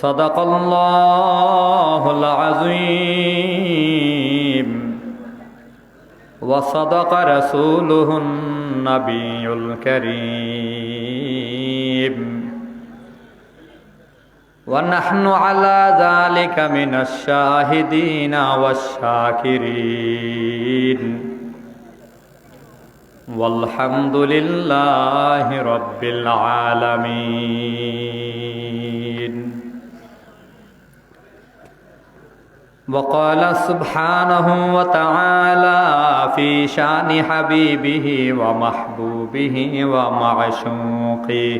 সাদাকাল্লাহুল আযীম ওয়া সাদাকা রাসূলুহুন নাবিয়্যুল কারীম ওয়া নাহনু আলা যালিকা মিনাশ শাহিদিনা ওয়াশ শাকিরিন ওয়ালহামদুলিল্লাহি রাব্বিল আলামিন। وقال سبحانه وتعالى في شان حبيبه ومحبوبه ومعشوقه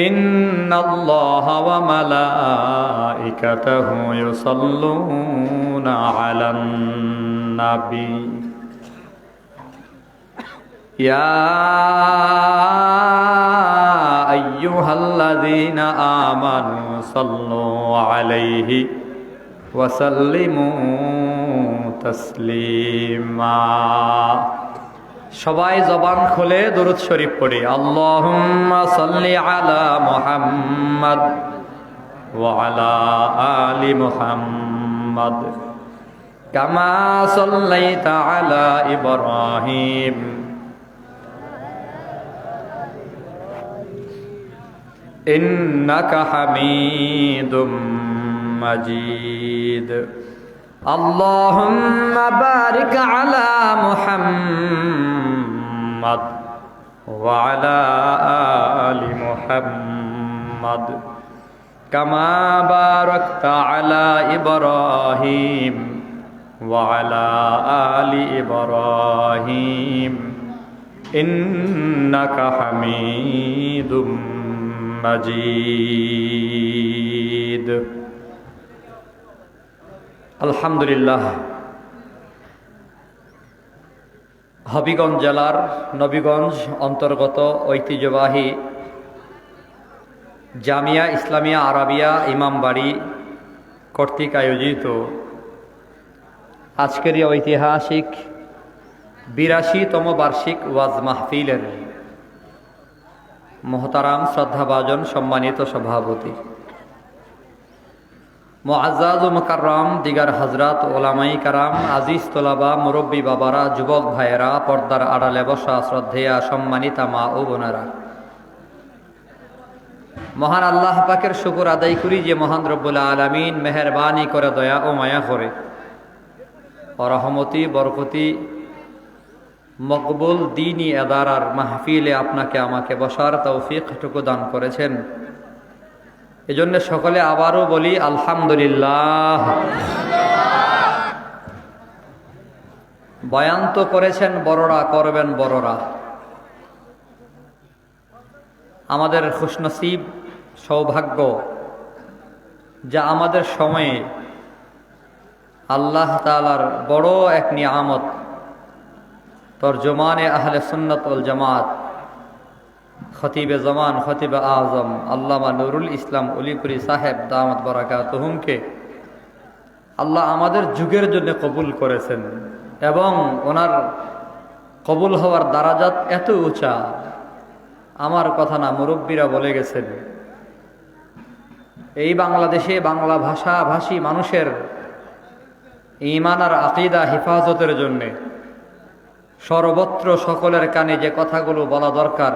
إن الله وملائكته يصلون على النبي يا أيها الذين آمنوا صلوا عليه وسلموا تسليما। সবাই জবান খুলে দরুদ শরীফ পড়ি। আল্লাহুম্মা সাল্লি আলা মুহাম্মাদ ওয়া আলা আলি মুহাম্মাদ কামা সাল্লাইতা আলা ইব্রাহিম ইন্নাকা হামিদুম মাজিদ। আল্লাহুম্মা বারিক আলা মুহাম্মাদ ওয়া আলা আলি মুহাম্মাদ কামা বারাকতা আলা ইব্রাহিম ওয়া আলা আলি ইব্রাহিম ইন্নাকা হামিদুম মাজিদ। আলহামদুলিল্লাহ, হবিগঞ্জ জেলার নবীগঞ্জ অন্তর্গত ঐতিহ্যবাহী জামিয়া ইসলামিয়া আরাবিয়া ইমামবাড়ি কর্তৃক আয়োজিত আজকের এই ঐতিহাসিক ৮২তম বার্ষিক ওয়াজ মাহফিলের মোহতারাম শ্রদ্ধাভাজন সম্মানিত সভাপতি মুআজ্জাজ ও মুকাররম দিগার হযরত ওলামাই কারাম, আজিজ তোলাবা, মুরব্বী বাবারা, যুবক ভাইয়েরা, পর্দার আড়ালে বসা শ্রদ্ধেয়া সম্মানিতা মা ও বোনেরা, মহান আল্লাহ পাকের শুকর আদায় করি যে মহান রব্বুল আলামিন মেহেরবানি করে দয়া ও মায়া করে রহমতি বরকতি মকবুল দ্বীনি আদারার মাহফিলে আপনাকে আমাকে বসার তৌফিকটুকু দান করেছেন। এজন্য সকলে আবারও বলি আলহামদুলিল্লাহ। বয়ান তো করেছেন বড়রা, করবেন বড়রা। আমাদের খুশনসিব সৌভাগ্য যা আমাদের সময়ে আল্লাহ তাআলার বড় এক নিয়ামত। তরজমানে আহলে সুন্নাত ওয়াল জামাত খতিবে জমান খতিবে আজম আল্লামা নুরুল ইসলাম উলিপুরি সাহেব দামাত বারাকাতুহুমকে আল্লাহ আমাদের যুগের জন্য কবুল করেছেন এবং ওনার কবুল হওয়ার দারাজাত এত উঁচা, আমার কথা না, মুরব্বীরা বলে গেছেন এই বাংলাদেশে বাংলা ভাষাভাষী মানুষের ঈমান আর আকীদা হেফাজতের জন্যে সর্বত্র সকলের কানে যে কথাগুলো বলা দরকার,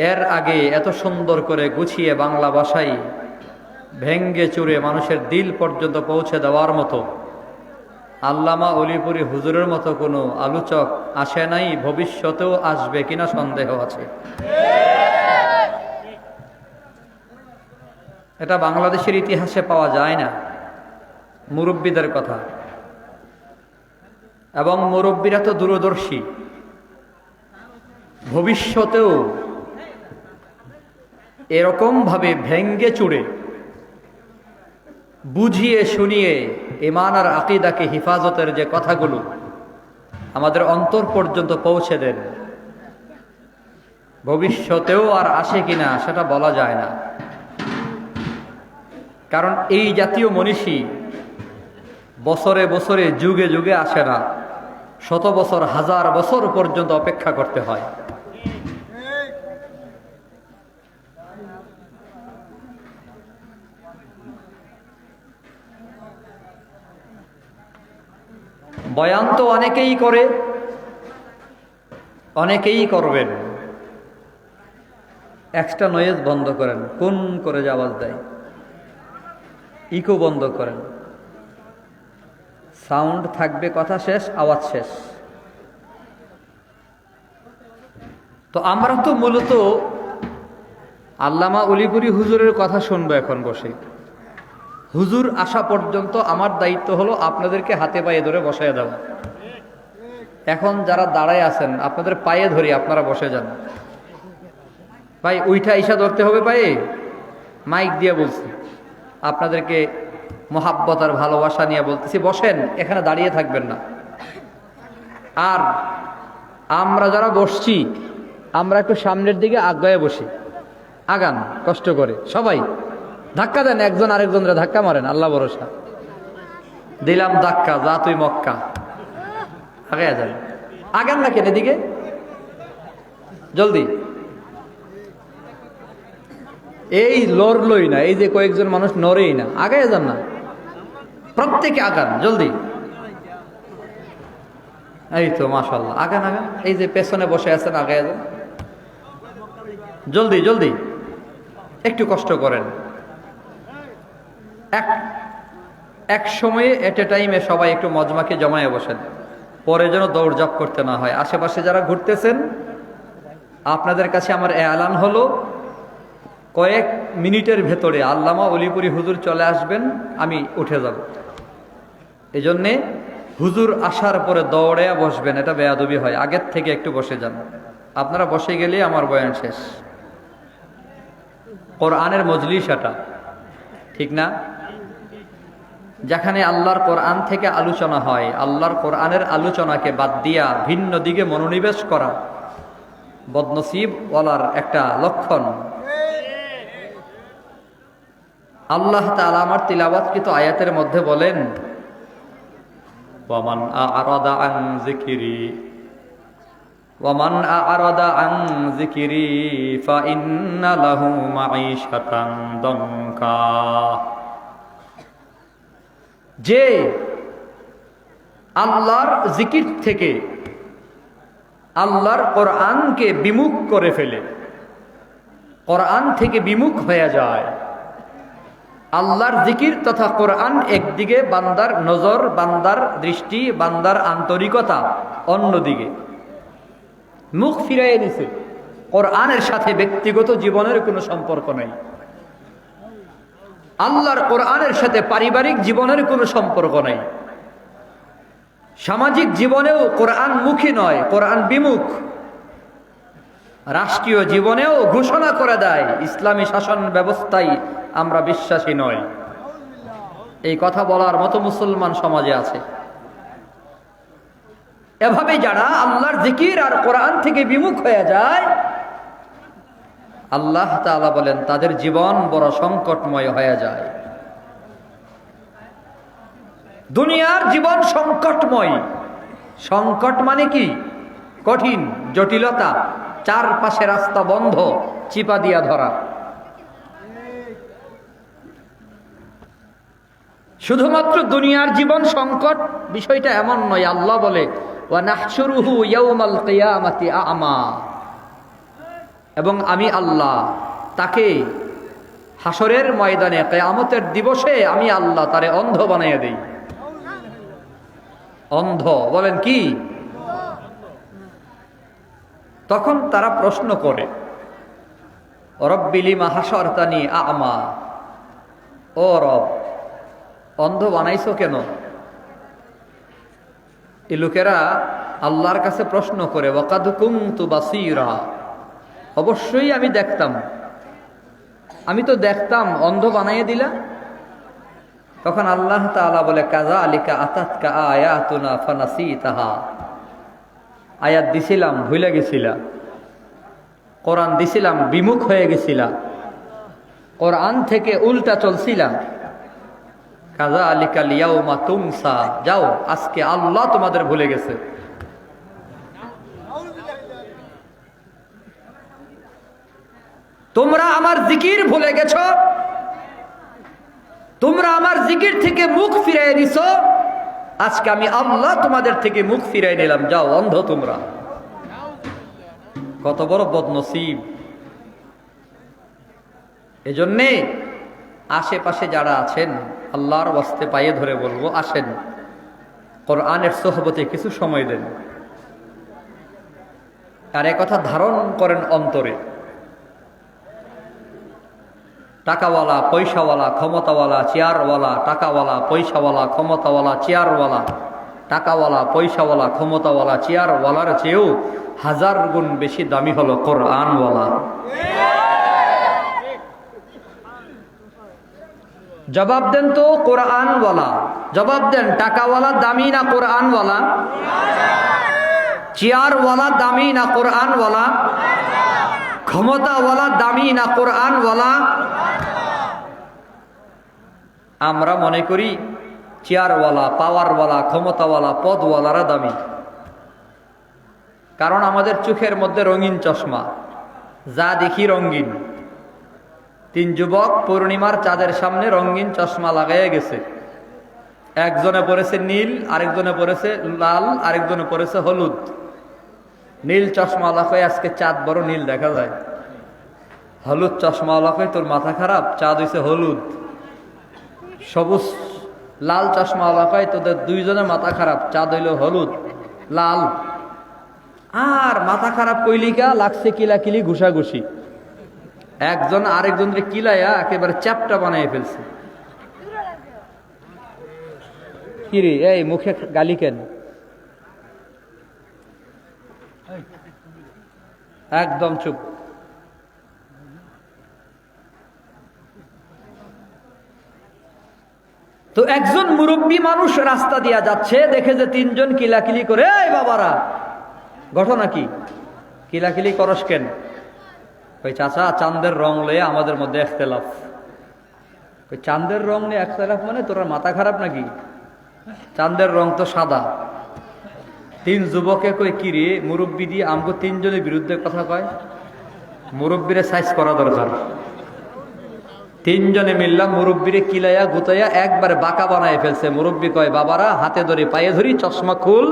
এর আগে এত সুন্দর করে গুছিয়ে বাংলা ভাষায় ভেঙ্গে চুরে মানুষের দিল পর্যন্ত পৌঁছে দেওয়ার মতো আল্লামা অলিপুরি হুজুরের মতো কোনো আলোচক আসে নাই, ভবিষ্যতেও আসবে কিনা সন্দেহ আছে। এটা বাংলাদেশের ইতিহাসে পাওয়া যায় না, মুরব্বীদের কথা। এবং মুরব্বীরা তো দূরদর্শী, ভবিষ্যতেও এরকম ভাবে ভেঙ্গে চুড়ে বুঝিয়ে শুনিয়ে ঈমান আর আকীদাকে হেফাজতের যে কথাগুলো আমাদের অন্তর পর্যন্ত পৌঁছে দেন, ভবিষ্যতেও আর আসে কিনা সেটা বলা যায় না। কারণ এই জাতীয় মনীষী বছরে বছরে যুগে যুগে আসে না, শত বছর হাজার বছর পর্যন্ত অপেক্ষা করতে হয়। বয়ান তো অনেকেই করে, অনেকেই করবেন। এক্সট্রা নয়েজ বন্ধ করেন, কোন করে যে আওয়াজ দেয়, ইকো বন্ধ করেন। সাউন্ড থাকবে, কথা শেষ, আওয়াজ শেষ। তো আমরা তো মূলত আল্লামা অলিপুরি হুজুরের কথা শুনবো এখন বসে। হুজুর আসা পর্যন্ত আমার দায়িত্ব হলো আপনাদেরকে হাতে পায়ে ধরে বসায় দেওয়া। এখন যারা দাঁড়ায় আছেন আপনাদের পায়ে ধরি, আপনারা বসে যান। ভাই ওইটা ইশা ধরতে হবে পায়ে, মাইক দিয়ে বলছি, আপনাদেরকে মহাব্বত আর ভালোবাসা নিয়ে বলতেছি, বসেন, এখানে দাঁড়িয়ে থাকবেন না। আর আমরা যারা বসছি আমরা একটু সামনের দিকে আগায় বসি, আগান কষ্ট করে, সবাই ধাক্কা দেন, একজন আরেকজনরা ধাক্কা মারেন, আল্লাহ ভরসা। দিলাম ধাক্কা, যা তুই মক্কা, আগায় যান। আগান না কেন এদিকে, জলদি। এই লড়লই না, এই যে কয়েকজন মানুষ নড়েই না, আগায় যান না, প্রত্যেকে আগান জলদি। এই তো মাশাআল্লাহ, আগান আগান। এই যে পেছনে বসে আছেন আগায় যান জলদি জলদি, একটু কষ্ট করেন। এক সময়ে এট এ টাইমে সবাই একটু মজমাকে জমায়ে বসেন, পরে যেন দৌড়ঝাঁপ করতে না হয়। আশেপাশে যারা ঘুরতেছেন আপনাদের কাছে আমার এলান হলো, কয়েক মিনিটের ভেতরে আল্লামা অলিপুরি হুজুর চলে আসবেন, আমি উঠে যাব। এই জন্যে হুজুর আসার পরে দৌড়ে বসবেন, এটা বেয়াদবি হয়। আগের থেকে একটু বসে যান, আপনারা বসে গেলে আমার বয়ান শেষ। কোরআনের মজলিস এটা, ঠিক না? যেখানে আল্লাহর কোরআন থেকে আলোচনা হয়, আল্লাহর কোরআনের আলোচনাকে বাদ দিয়া ভিন্ন দিকে মনোনিবেশ করা বদনসিব ওয়ালার একটা লক্ষণ। আল্লাহ তাআলা আমার তিলাওয়াতকৃত আয়াতের মধ্যে বলেন, ওয়ামান আ'রাদা আন যিকরি ওয়ামান আ'রাদা আন যিকরি ফাইন্না লাহু মাঈশাতান দনকা। যে আল্লাহর জিকির থেকে, আল্লাহর কোরআনকে বিমুখ করে ফেলে, কোরআন থেকে বিমুখ হয়ে যায়। আল্লাহর জিকির তথা কোরআন একদিকে, বান্দার নজর, বান্দার দৃষ্টি, বান্দার আন্তরিকতা অন্যদিকে, মুখ ফিরাইয়ে নিছে। কোরআনের সাথে ব্যক্তিগত জীবনের কোনো সম্পর্ক নাই, আল্লাহর কোরআনের সাথে পারিবারিক জীবনের কোনো সম্পর্ক নাই, সামাজিক জীবনেও কোরআন মুখী নয়, কোরআন বিমুখ। রাষ্ট্রীয় জীবনেও ঘোষণা করে দেয় ইসলামী শাসন ব্যবস্থায় আমরা বিশ্বাসী নয়, এই কথা বলার মতো মুসলমান সমাজে আছে। এভাবে যারা আল্লাহর জিকির আর কোরআন থেকে বিমুখ হয়ে যায়, আল্লাহ তাআলা বলেন তাদের জীবন বড় সংকটময় হয়ে যায়। দুনিয়ার জীবন সংকটময়। সংকট মানে কি? কঠিন, জটিলতা, চারপাশে রাস্তা বন্ধ, চিপা দিয়া ধরা। শুধুমাত্র দুনিয়ার জীবন সংকট, বিষয়টা এমন নয়। আল্লাহ বলে, ওয়া নাহশুরুহু ইয়াউমাল কিয়ামাতি আ'মা, এবং আমি আল্লাহ তাকে হাসরের ময়দানে, কিয়ামতের দিবসে আমি আল্লাহ তারে অন্ধ বানিয়ে দেই। অন্ধ বলেন কি? তখন তারা প্রশ্ন করে, রব্বি লিমা হাশারতানি আ'মা, ও রব, অন্ধ বানাইছো কেন? এই লোকেরা আল্লাহর কাছে প্রশ্ন করে, ওয়াকাদ কুনতু বাসীরা, অবশ্যই আমি দেখতাম, আমি তো দেখতাম, অন্ধ বানাইয়ে দিলা। তখন আল্লাহ তাআলা বলে, কাযালিকা আতাতকা আয়াতুনা ফানাসিতাহা, আয়াত দিছিলাম ভুলে গেছিলা, কোরআন দিছিলাম বিমুখ হয়ে গেছিলা, কোরআন থেকে উল্টা চলছিলা। কাযালিকাল ইয়াউমা তুনসা, যাও আজকে আল্লাহ তোমাদের ভুলে গেছে। তোমরা আমার জিকির ভুলে গেছো, তোমরা আমার জিকির থেকে মুখ ফিরিয়ে নিছো, আজকে আমি আল্লাহ তোমাদের থেকে মুখ ফিরাই নিলাম, যাও অন্ধ তোমরা। কত বড় বদনসিব। এজন্যে আশেপাশে যারা আছেন আল্লাহর ওয়াস্তে পায়ে ধরে বলবো, আসেন কোরআনের সোহবতে কিছু সময় দেন, আর কথা ধারণ করেন অন্তরে। টাকাওয়ালা, পয়সাওয়ালা, ক্ষমতাওয়ালা, চেয়ারওয়ালা, টাকাওয়ালা, পয়সাওয়ালা, ক্ষমতাওয়ালা, চেয়ারওয়ালা, টাকাওয়ালা, পয়সাওয়ালা, ক্ষমতাওয়ালা, চেয়ারওয়ালার চেয়েও 1000 গুণ বেশি দামি হলো কোরআনওয়ালা। জবাব দেন তো, কোরআনওয়ালা জবাব দেন। টাকাওয়ালা দামি না কোরআনওয়ালা? চেয়ারওয়ালা দামি না কোরআনওয়ালা? ক্ষমতাওয়ালা দামি না কোরআনওয়ালা? আমরা মনে করি চেয়ারওয়ালা, পাওয়ারওয়ালা, ক্ষমতাওয়ালা, পদওয়ালারা দামি, কারণ আমাদের চোখের মধ্যে রঙিন চশমা, যা দেখি রঙিন। 3 যুবক পূর্ণিমার চাঁদের সামনে রঙিন চশমা লাগাইয়া গেছে। একজনে পড়েছে নীল, আরেকজনে পড়েছে লাল, আরেকজনে পড়েছে হলুদ। নীল চশমাওয়ালা কয় আজকে চাঁদ বড় নীল দেখা যায়। হলুদ চশমাওয়ালা কয় তোর মাথা খারাপ, চাঁদ হইছে হলুদ। সবুজ লাল চশমাওয়ালা কয় তোদের দুইজনের মাথা খারাপ, চাঁদ হইল হলুদ লাল। আর মাথা খারাপ কইলিকা লাগছে কিলাকিলি ঘুষাঘুষি। একজন আরেকজনকে কিলাইয়া একেবারে চ্যাপটা বানাই ফেলছে। কিরে এই মুখে গালি কেন? একদম চুপ। তো একজন মুরব্বী মানুষ রাস্তা দিয়া যাচ্ছে, দেখে যে 3 জন কিলাকিলি করে। এই বাবারা, ঘটনা কি? কিলাকিলি করস কেন? ওই চাচা চাঁদের রং লয়ে আমাদের মধ্যে ইখতিলাফ। ওই চাঁদের রং নিয়ে ইখতিলাফ মানে তোর মাথা খারাপ নাকি? চাঁদের রং তো সাদা। 3 যুবকে কই কি রে মুরব্বী দিয়ে আমগো 3 জনের বিরুদ্ধে কথা কয়? মুরব্বীরে সাইজ করা দরকার। 3 জনে মিললাম মুরব্বীরে কিলাইয়া গুতাইয়া একবারে বাঁকা বানায় ফেলছে। মুরব্বী কয় বাবারা হাতে ধরি পায়ে ধরি, চশমা খুল।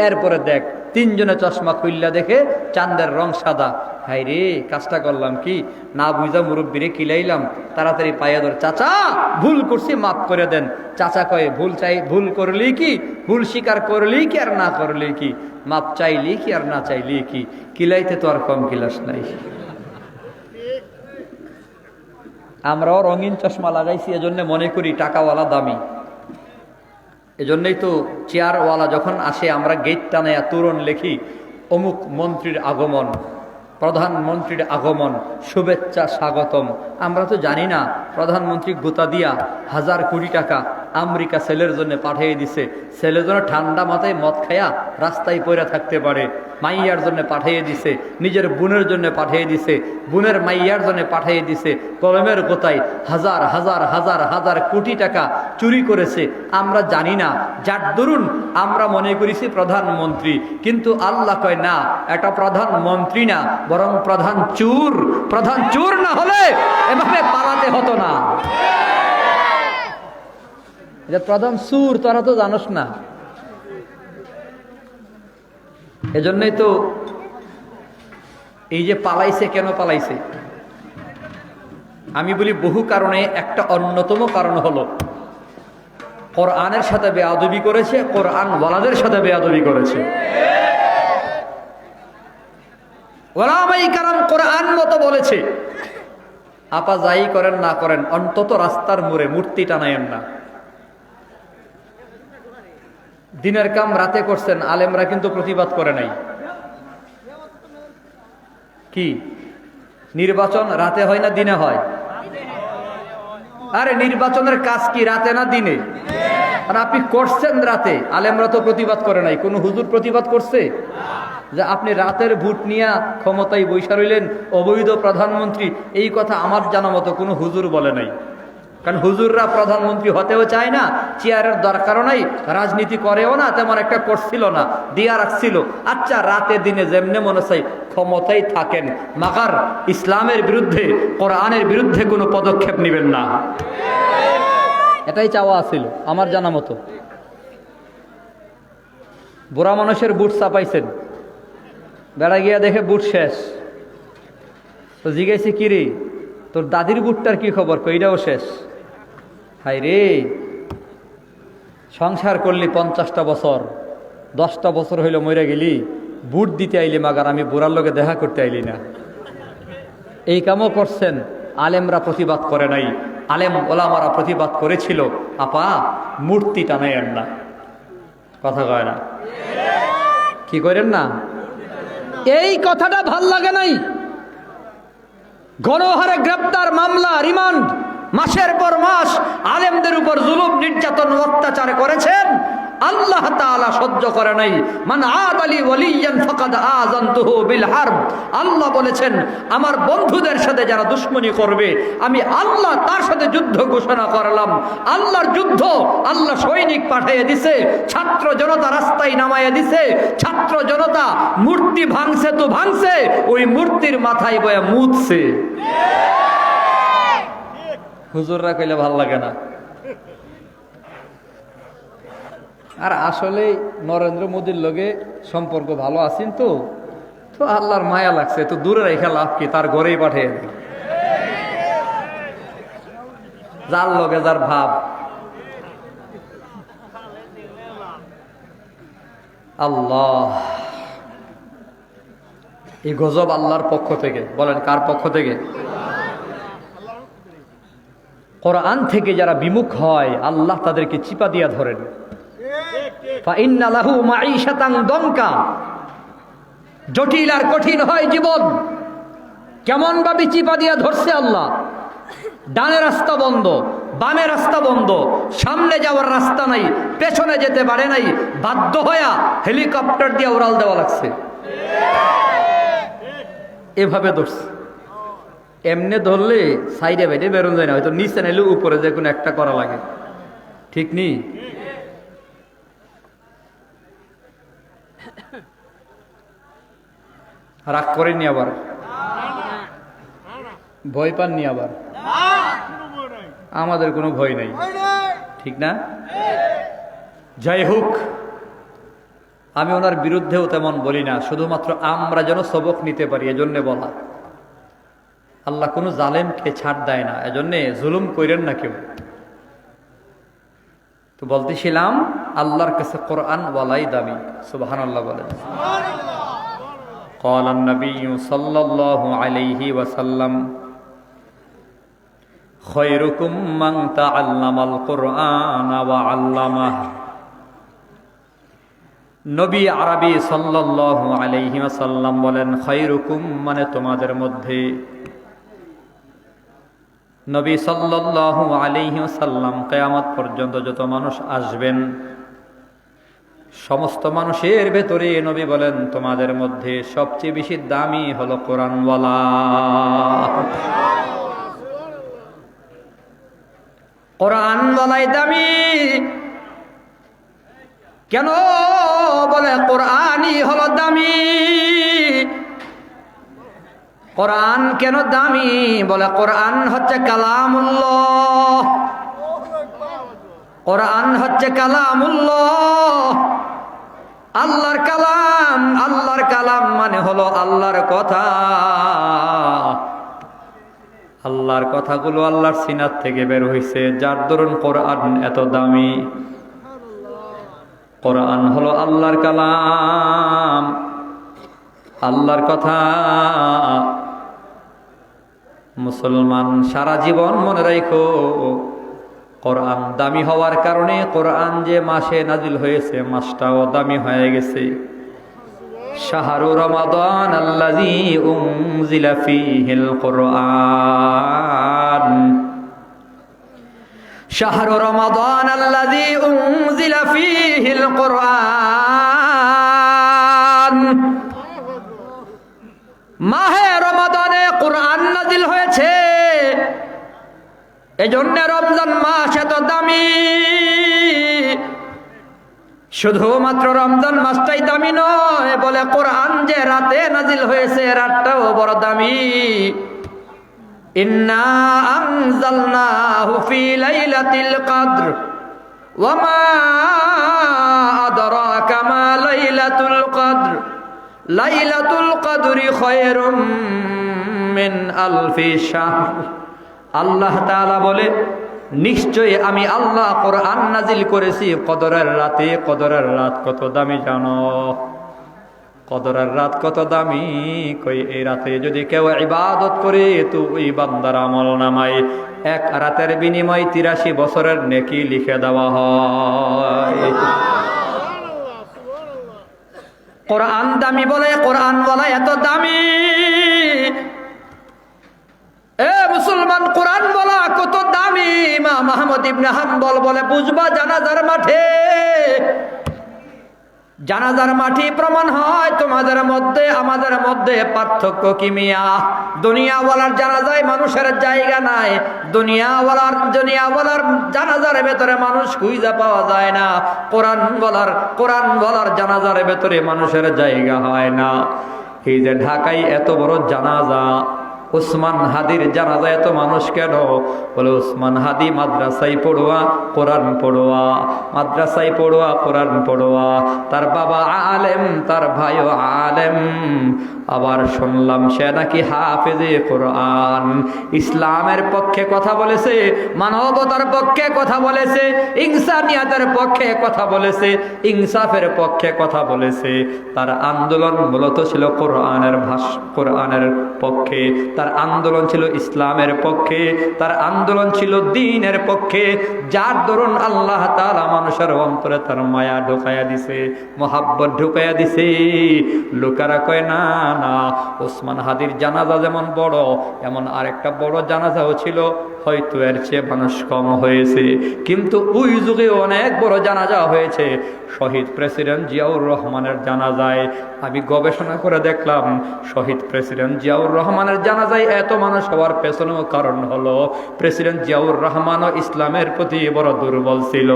এরপরে দেখ 3 জনে চশমা খুললা দেখে চাঁদের রং সাদা। হাই রে, কাজটা করলাম কি না বুঝা, মুরব্বীরে কিলাইলাম। তাড়াতাড়ি পায়ে ধর, চাচা ভুল করছি মাফ করে দেন। চাচা কয় ভুল করলি কি? ভুল স্বীকার করলি কি আর না করলি কি? মাপ চাইলি কি আর না চাইলি কি? কিলাইতে তো আর কম কিলাস নাই। আমরাও রঙিন চশমা লাগাইছি, এজন্য মনে করি টাকাওয়ালা দামি। এজন্যই তো চেয়ারওয়ালা যখন আসে আমরা গেট টানাইয়া তোরণ লেখি, অমুক মন্ত্রীর আগমন, প্রধানমন্ত্রীর আগমন, শুভেচ্ছা স্বাগতম। আমরা তো জানি না প্রধানমন্ত্রী গোতা দিয়া 1000 কোটি টাকা আমেরিকা ছেলের জন্য পাঠিয়ে দিছে। ছেলের জন্য ঠান্ডা মাথায় মদ খায়া রাস্তায় পড়ে থাকতে পারে, মাইয়ার জন্য পাঠিয়ে দিছে, নিজের বোনের জন্য পাঠিয়ে দিছে, বোনের মাইয়ার জন্য পাঠিয়ে দিছে। কলমের গোতায় হাজার হাজার হাজার হাজার কোটি টাকা চুরি করেছে। আমরা জানি না, যার দরুন আমরা মনে করেছি প্রধানমন্ত্রী। কিন্তু আল্লাহ কয় না, এটা প্রধানমন্ত্রী না, বরং প্রধান চোর। প্রধান চোর না হলে এভাবে পালাতে হতো না। প্রধান চোর তোরা তো জানোস না। এজন্যই তো এই যে পালাইছে, কেন পালাইছে? আমি বলি বহু কারণে, একটা অন্যতম কারণ হলো কোরআনের সাথে বেয়াদবি করেছে, কোরআন ওয়ালাদের সাথে বেয়াদবি করেছে। ওলামায়ে কেরাম কোরআন মতো বলেছে, আপা যাই করেন না করেন অন্তত রাস্তার মোড়ে মূর্তি টানায়েন না। দিনের কাম রাতে করছেন, আলেমরা কিন্তু প্রতিবাদ করে নাই। কি নির্বাচন রাতে হয় না দিনে হয়? আরে নির্বাচনের কাজ কি রাতে না দিনে? আর আপনি করছেন রাতে, আলেমরা তো প্রতিবাদ করে নাই। কোন হুজুর প্রতিবাদ করছে যে আপনি রাতের ভোট নিয়ে ক্ষমতায় বৈশা রইলেন, অবৈধ প্রধানমন্ত্রী? এই কথা আমার জানা মতো কোনো হুজুর বলে নাই। কারণ হুজুররা প্রধানমন্ত্রী হতেও চায় না, চেয়ারের দরকারও নাই, রাজনীতি করেও না, তেমন একটা করছিল না, দিয়া রাখছিল। আচ্ছা রাতে দিনে যেমনে মনে চাই ক্ষমতায় থাকেন, মাগার ইসলামের বিরুদ্ধে, কোরআনের বিরুদ্ধে কোনো পদক্ষেপ নেবেন না। এটাই চাওয়া ছিল আমার জানা মতো। বুড়া মানুষের বুট চাপাইছেন, বেড়া গিয়া দেখে বুট শেষ। তো জিজ্ঞাসি কিরে তোর দাদির বুটটার কি খবর? কইটাও শেষ। হাই রে, সংসার করলি 50টা বছর, 10টা বছর হইল মরে গেলি, বুট দিতে আইলি মাগার আমি বুড়ার লোকে দেখা করতে আইলি না। এই কামও করছেন, আলেমরা প্রতিবাদ করে নাই, আলেম ওলামারা প্রতিবাদ করেছিল, আপা মূর্তি টানাইয়েন না। কথা কয় না? কি করেন না? এই কথাটা ভাল লাগে নাই। গণহারে গ্রেপ্তার, মামলা, রিমান্ড, মাসের পর মাস আলেমদের উপর জুলুম, নির্যাতন, অত্যাচার করেছেন, আল্লাহ তাআলা সহ্য করে নাই। মান আদালি ওয়ালিয়ান ফাকাদ আযানতুহু বিল হারব। আল্লাহ বলেছেন, আমার বন্ধুদের সাথে যারা দুশমনী করবে আমি আল্লাহ তার সাথে যুদ্ধ ঘোষণা করলাম। আল্লাহর যুদ্ধ, আল্লাহ সৈনিক পাঠিয়ে দিছে, ছাত্র জনতা রাস্তায় নামাইয়া দিছে। ছাত্র জনতা মূর্তি ভাঙছে তো ভাঙছে, ওই মূর্তির মাথায় বয়া মুছছে। হুজুররা কইলে ভাল লাগে না। আর আসলে নরেন্দ্র মোদীর লগে সম্পর্ক ভালো আছেন তো আল্লাহর মায়া লাগছে, তো দূরে রেখে লাভ কি, তার ঘরেই পাঠিয়ে দেন। যার লগে যার ভাব। আল্লাহ, এই গজব আল্লাহর পক্ষ থেকে। বলেন কার পক্ষ থেকে? কোরআন থেকে যারা বিমুখ হয় আল্লাহ তাদেরকে চিপা দিয়া ধরেন। ফাইন্না লাহু মাঈশাতান দনকা, জটিল আর কঠিন হয় জীবন। কেমন ভাবে চিপা দিয়া ধরছে আল্লাহ। ডানে রাস্তা বন্ধ, বামে রাস্তা বন্ধ, সামনে যাওয়ার রাস্তা নাই, পেছনে যেতে পারে নাই, বাধ্য হইয়া হেলিকপ্টার দিয়ে উড়াল দেওয়া লাগছে। এভাবে ধরছে। এমনি ধরলে সাইডে বাইডে বেরোন যায় না, হয়তো নিচে নাইলে উপরে যে কোনো একটা করা লাগে। ঠিক নেই? রাগ করেননি আবার, ভয় পাননি আবার? আমাদের কোনো ভয় নাই, ঠিক না? যাই হোক, আমি ওনার বিরুদ্ধেও তেমন বলি না, শুধুমাত্র আমরা যেন সবক নিতে পারি এজন্য বলা। আল্লাহ কোনো জালেমকে ছাড় দেয় না, এজন্য জুলুম কইরেন না কেউ। তো বলতেছিলাম আল্লাহর কাছে কোরআন ওয়ালাই দামি। সুবহানাল্লাহ বলেন। قال النبي صلى الله عليه وسلم خيركم من تعلم القرآن وعلمه। নবী আরবি সাল্লাল্লাহু আলাইহি ওয়াসাল্লাম বলেন, খায়রুকুম মানে তোমাদের মধ্যে, নবী সাল্লাল্লাহু আলাইহি ওয়াসাল্লাম কিয়ামত পর্যন্ত যত মানুষ আসবেন সমস্ত মানুষের ভেতরে নবী বলেন তোমাদের মধ্যে সবচেয়ে বেশি দামি হলো কোরআনওয়ালা। কোরআনওয়ালাই দামি। কেন? বলে কোরআনই হলো দামি। কোরআন কেন দামি? বলে কোরআন হচ্ছে কালামুল্লাহ। কোরআন হচ্ছে কালামুল্লাহ, আল্লাহর কালাম। আল্লাহর কালাম মানে হলো আল্লাহর কথা। আল্লাহর কথাগুলো আল্লাহর সিনাত থেকে বের হইছে, যার দরুন কোরআন এত দামি। কোরআন হলো আল্লাহর কালাম, আল্লাহর কথা। মুসলমান সারা জীবন মনে রাখো, কোরআন দামি হওয়ার কারণে কোরআন যে মাসে নাজিল হয়েছে মাসটাও দামি হয়ে গেছে। শাহরু রমাদান আল্লাযী উনজিলা ফীহিল কুরআন, শাহরু রমাদান আল্লাযী উনজিলা ফীহিল কুরআন। মাহে রমাদানে কোরআন নাজিল হয়েছে, এজন্য রমজান মাস এত দামি। শুধুমাত্র রমজান মাসটাই দামি নয়, বলে কোরআন যে রাতে নাজিল হয়েছে রাতটাও বড় দামি। ইন্না আনজালনাহু ফি লাইলাতিল কদর ওয়া মা আদরাকা মা লাইলাতুল কদর, লাইলাতুল কদরি খায়রুম মিন আলফি শাহর। আল্লাহ তাআলা বলে, নিশ্চয়ই আমি আল্লাহ কোরআন নাজিল করেছি কদরের রাতে। কদরের রাত কত দামি জানো? কদরের রাত কত দামি? কই এই রাতে যদি কেউ ইবাদত করে তো ওই বান্দার আমল নামায় এক রাতের বিনিময়ে 83 বছরের নেকি লিখে দেওয়া হয়। কোরআন দামি বলে, কোরআন বলা এত দামি। এ মুসলমান, কোরআন বলা কত দামি। ইমাম আহমদ ইবনে হাম্বল বলে, বুঝবা জানাজার মাঠে। জানাজার মাটি প্রমাণ হয় তোমাদের মধ্যে আমাদের মধ্যে পার্থক্য কি মিয়া? দুনিয়াওয়ালার জানাজায় মানুষের জায়গা নাই, দুনিয়াওয়ালার জানাজার ভেতরে মানুষ খুঁজে পাওয়া যায় না। কোরআন বলার জানাজার ভেতরে মানুষের জায়গা হয় না। এই যে ঢাকায় এত বড় জানাজা, উসমান হাদির জানাজা এত মানুষ কেন? বলে উসমান হাদি মাদ্রাসায় পড়ুয়া, কোরআন পড়ুয়া, মাদ্রাসায় পড়ুয়া, কোরআন পড়ুয়া। তার বাবা আলেম, তার ভাইও আলেম। আবার শুনলাম সে নাকি হাফেজে কোরআন। ইসলামের পক্ষে কথা বলেছে, মানবতার পক্ষে কথা বলেছে, ইনসানিয়াতের পক্ষে কথা বলেছে, ইনসাফের পক্ষে কথা বলেছে। তার আন্দোলন মূলত ছিল কোরআনের পক্ষে, তার আন্দোলন ছিল ইসলামের পক্ষে, তার আন্দোলন ছিল দ্বীনের পক্ষে। যার দরুন আল্লাহ তাআলা মানুষের অন্তরে তার মায়া ঢুকাইয়া দিছে, মোহাব্বত ঢুকাইয়া দিছে। লোকেরা কয় না না, ওসমান হাদির জানাজা যেমন বড়, এমন আরেকটা বড় জানাজাও ছিল, হয়তো এর চেয়ে মানুষ কম হয়েছে, কিন্তু ওই যুগে অনেক বড় জানাজা হয়েছে। শহীদ প্রেসিডেন্ট জিয়াউর রহমানের জানাজায় আমি গবেষণা করে দেখলাম, শহীদ প্রেসিডেন্ট জিয়াউর রহমানের জানাজায় এত মানুষ হওয়ার পেছনেও কারণ হলো প্রেসিডেন্ট জিয়াউর রহমানও ইসলামের প্রতি বড় দুর্বল ছিল।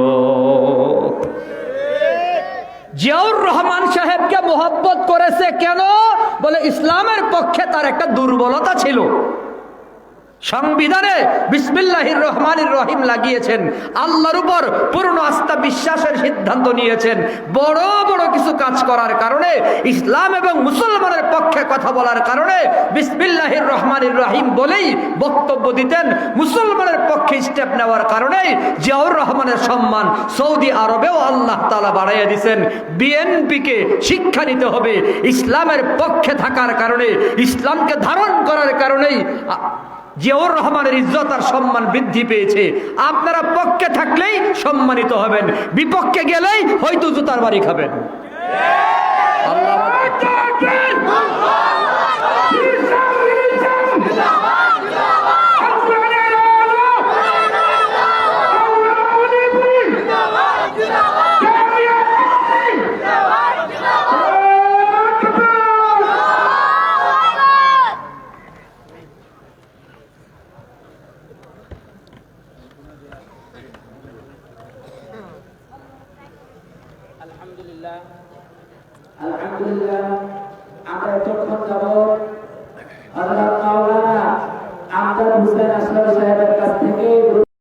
জিয়াউর রহমান সাহেবকে মোহাব্বত করেছে কেন? বলে ইসলামের পক্ষে তার একটা দুর্বলতা ছিল। সংবিধানে বিসমিল্লাহির রহমানির রহিম লাগিয়েছেন, আল্লাহর উপর পূর্ণ আস্থা বিশ্বাসের সিদ্ধান্ত নিয়েছেন। বড় বড় কিছু কাজ করার কারণে, ইসলাম এবং মুসলমানের পক্ষে কথা বলার কারণে বিসমিল্লাহির রহমানির রহিম বলেই বক্তব্য দিতেন। মুসলমানের পক্ষে স্টেপ নেওয়ার কারণে জিয়াউর রহমানের সম্মান সৌদি আরবেও আল্লাহ তাআলা বাড়াইয়া দিয়েছেন। বিএনপিকে শিক্ষা নিতে হবে, ইসলামের পক্ষে থাকার কারণে, ইসলামকে ধারণ করার কারণেই জিয়াউর রহমানের ইজ্জত আর সম্মান বৃদ্ধি পেয়েছে। আপনারা পক্ষে থাকলেই সম্মানিত হবেন, বিপক্ষে গেলেই হয়তো জুতার বাড়ি খাবেন। আল্লাহ আলহামদুলিল্লাহ, আমরা যখন যাব হযরত মাওলানা আমজাদ হোসেন আসলাম সাহেবের কাছ থেকে